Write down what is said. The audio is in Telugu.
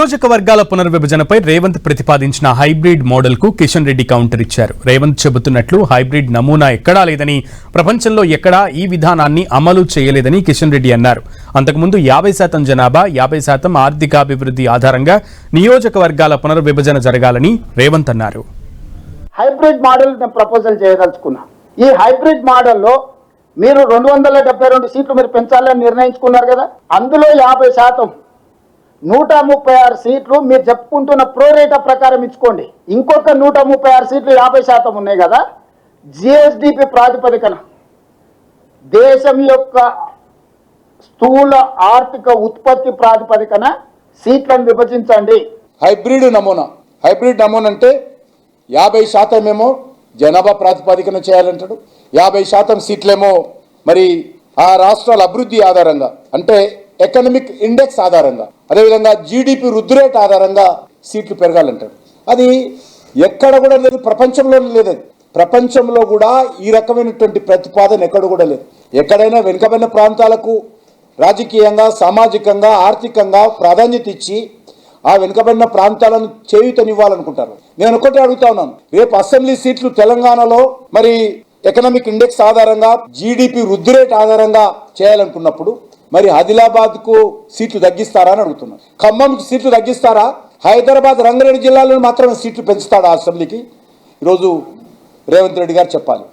నియోజకవర్గాల పునర్విభజనపై రేవంత్ ప్రతిపాదించిన హైబ్రిడ్ మోడల్ కు కిషన్ రెడ్డి కౌంటర్ ఇచ్చారు. రేవంత్ చెబుతున్నట్లు హైబ్రిడ్ నమూనా ఎక్కడా లేదని, ప్రపంచంలో ఎక్కడా ఈ విధానాన్ని అమలు చేయలేదని కిషన్ రెడ్డి అన్నారు. అంతకుముందు 50% జనాభా 50% ఆర్థికాభివృద్ధి ఆధారంగా నియోజకవర్గాల పునర్విభజన జరగాలని రేవంత్ అన్నారు. హైబ్రిడ్ మోడల్ నేను ప్రపోజల్ చేయదలుచుకున్నా. ఈ హైబ్రిడ్ మోడల్లో మీరు 272 సీట్లు మీరు పెంచాలని నిర్ణయించుకున్నారు కదా, అందులో 50% 136 సీట్లు మీరు చెప్పుకుంటున్న ప్రోరేటా ప్రకారం ఇచ్చుకోండి. ఇంకొక 136 సీట్లు 50% ఉన్నాయి కదా, జిఎస్డిపి ప్రాతిపదికన దేశం యొక్క స్థూల ఆర్థిక ఉత్పత్తి ప్రాతిపదికన సీట్లను విభజించండి. హైబ్రిడ్ నమూనా అంటే 50% ఏమో జనాభా ప్రాతిపదికన చేయాలంటాడు, 50% సీట్లేమో మరి ఆ రాష్ట్రాల అభివృద్ధి ఆధారంగా అంటే ఎకనామిక్ ఇండెక్స్ ఆధారంగా, అదేవిధంగా జీడిపి వృద్ధి రేట్ ఆధారంగా సీట్లు పెరగాలంటాడు. అది ఎక్కడ కూడా లేదు, ప్రపంచంలో లేదు. ప్రపంచంలో కూడా ఈ రకమైనటువంటి ప్రతిపాదన ఎక్కడ కూడా లేదు. ఎక్కడైనా వెనుకబడిన ప్రాంతాలకు రాజకీయంగా, సామాజికంగా, ఆర్థికంగా ప్రాధాన్యత ఇచ్చి ఆ వెనుకబడిన ప్రాంతాలను చేయూతనివ్వాలనుకుంటారు. నేను ఒకటే అడుగుతా ఉన్నాను, రేపు అసెంబ్లీ సీట్లు తెలంగాణలో మరి ఎకనామిక్ ఇండెక్స్ ఆధారంగా, జీడిపి వృద్ధి రేట్ ఆధారంగా చేయాలనుకున్నప్పుడు మరి ఆదిలాబాద్కు సీట్లు తగ్గిస్తారా అని అడుగుతున్నాను. ఖమ్మంకి సీట్లు తగ్గిస్తారా? హైదరాబాద్, రంగారెడ్డి జిల్లాలో మాత్రమే సీట్లు పెంచుతాడా అసెంబ్లీకి? ఈరోజు రేవంత్ రెడ్డి గారు చెప్పాలి.